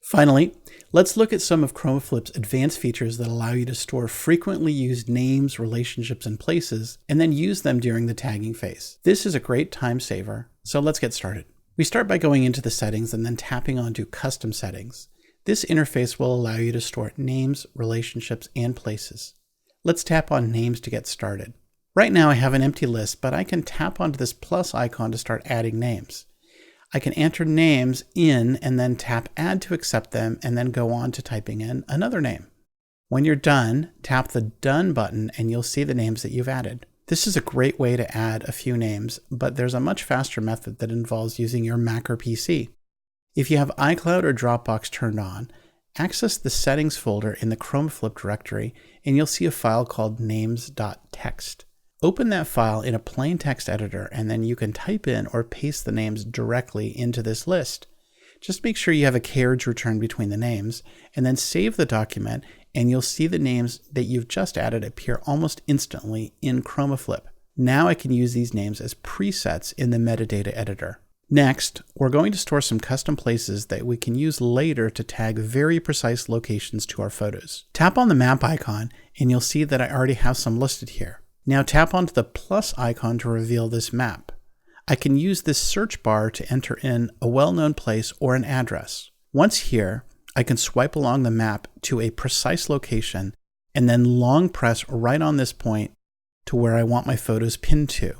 Finally, let's look at some of QromaFlip's advanced features that allow you to store frequently used names, relationships, and places, and then use them during the tagging phase. This is a great time saver, so let's get started. We start by going into the settings and then tapping onto Custom Settings. This interface will allow you to store names, relationships, and places. Let's tap on Names to get started. Right now I have an empty list, but I can tap onto this plus icon to start adding names. I can enter names in and then tap Add to accept them and then go on to typing in another name. When you're done, tap the Done button and you'll see the names that you've added. This is a great way to add a few names, but there's a much faster method that involves using your Mac or PC. If you have iCloud or Dropbox turned on, access the Settings folder in the QromaFlip directory and you'll see a file called names.txt. Open that file in a plain text editor and then you can type in or paste the names directly into this list. Just make sure you have a carriage return between the names and then save the document and you'll see the names that you've just added appear almost instantly in QromaFlip. Now I can use these names as presets in the metadata editor. Next, we're going to store some custom places that we can use later to tag very precise locations to our photos. Tap on the map icon and you'll see that I already have some listed here. Now tap onto the plus icon to reveal this map. I can use this search bar to enter in a well-known place or an address. Once here, I can swipe along the map to a precise location and then long press right on this point to where I want my photos pinned to.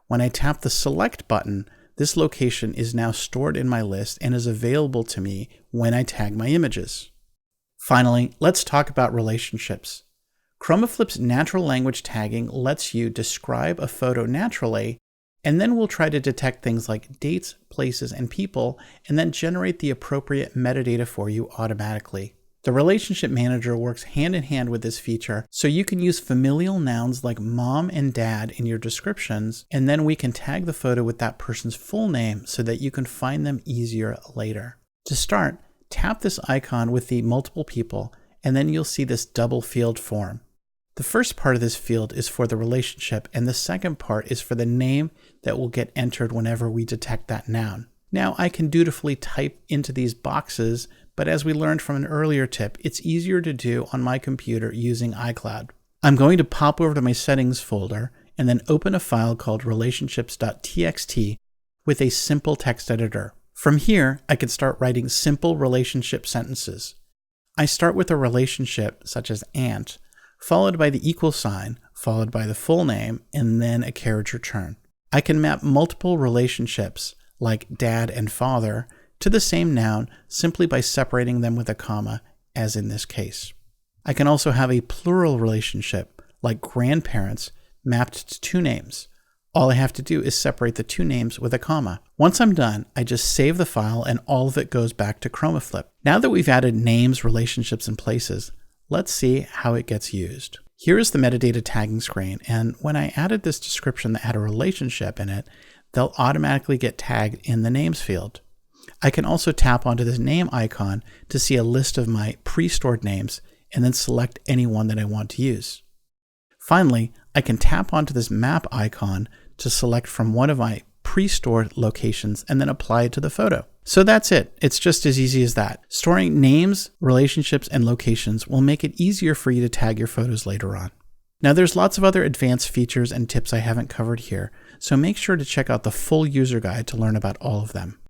When I tap the select button, this location is now stored in my list and is available to me when I tag my images. Finally, let's talk about relationships. QromaFlip's natural language tagging lets you describe a photo naturally, and then we'll try to detect things like dates, places, and people, and then generate the appropriate metadata for you automatically. The Relationship Manager works hand in hand with this feature, so you can use familial nouns like mom and dad in your descriptions, and then we can tag the photo with that person's full name so that you can find them easier later. To start, tap this icon with the multiple people, and then you'll see this double field form. The first part of this field is for the relationship, and the second part is for the name that will get entered whenever we detect that noun. Now I can dutifully type into these boxes, but as we learned from an earlier tip, it's easier to do on my computer using iCloud. I'm going to pop over to my settings folder and then open a file called relationships.txt with a simple text editor. From here, I can start writing simple relationship sentences. I start with a relationship such as aunt, followed by the equal sign, followed by the full name, and then a carriage return. I can map multiple relationships, like dad and father, to the same noun simply by separating them with a comma, as in this case. I can also have a plural relationship, like grandparents, mapped to two names. All I have to do is separate the two names with a comma. Once I'm done, I just save the file and all of it goes back to QromaFlip. Now that we've added names, relationships, and places, let's see how it gets used. Here is the metadata tagging screen, and when I added this description that had a relationship in it, they'll automatically get tagged in the names field. I can also tap onto this name icon to see a list of my pre-stored names and then select any one that I want to use. Finally, I can tap onto this map icon to select from one of my pre-stored locations and then apply it to the photo. So that's it. It's just as easy as that. Storing names, relationships, and locations will make it easier for you to tag your photos later on. Now there's lots of other advanced features and tips I haven't covered here, so make sure to check out the full user guide to learn about all of them.